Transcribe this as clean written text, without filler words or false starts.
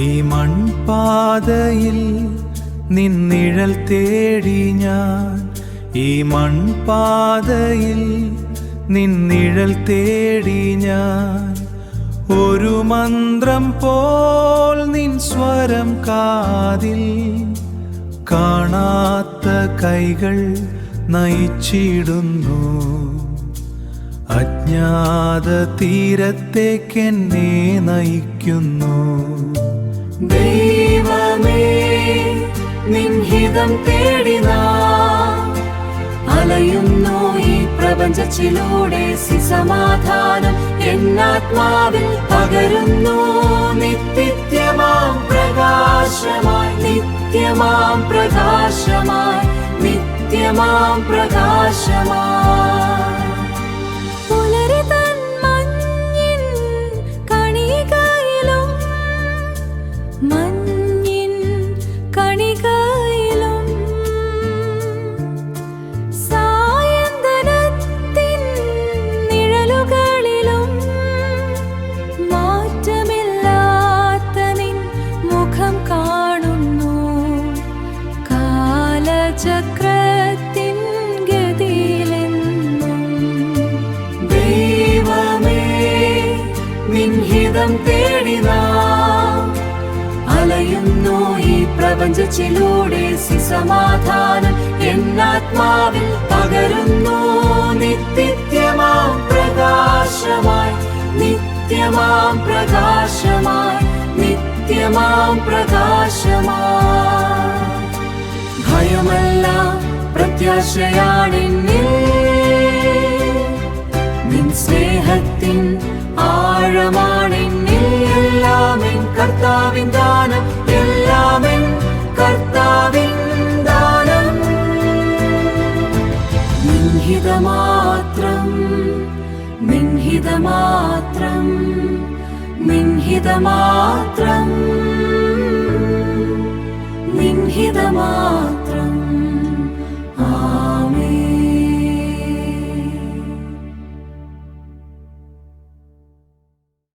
ഈ മൺപാതയിൽ നിന്നിഴൽ തേടി ഞാൻ, ഈ മൺപാതയിൽ നിന്നിഴൽ തേടി ഞാൻ. ഒരു മന്ത്രം പോൽ നിൻ സ്വരം കാതിൽ, കാണാത്ത കൈകൾ നയിച്ചിടുന്നു. അജ്ഞാത തീരത്തേക്കെന്നെ നയിക്കുന്നു. ദൈവമേ, നിൻ ഹിതം തേടി നാം അലയുന്നു ഈ പ്രപഞ്ചത്തിലൂടെ. സമാധാനം എന്നാത്മാവിൽ പകരുന്നു. നിത്യമാം പ്രകാശമായി, നിത്യമാം പ്രകാശമായി, നിത്യമാം പ്രകാശമായി. ചക്രത്തിൻ ഗതിയിലെന്നും ദൈവമേ, നിൻ ഹിതം തേടി നാം അലയുന്നു ഈ പ്രപഞ്ചത്തിലൂടെ. സമാധാനം എന്നാത്മാവിൽ പകരുന്നു. നിത്യമാം പ്രകാശമായി, നിത്യമാം പ്രകാശമായി, നിത്യമാം പ്രകാശമായി. ഭയമല്ല, പ്രത്യാശയാണെന്നിൽ. നിൻ സ്നേഹത്തിൻ ആഴമാണെന്നിൽ. എല്ലാമെൻ കർത്താവിൻ ദാനം, എല്ലാമെൻ കർത്താവിൻ ദാനം. നിൻഹിതമാത്രം, നിൻഹിതമാത്രം, നിൻഹിതമാത്രം, നിൻഹിതമാത്രം.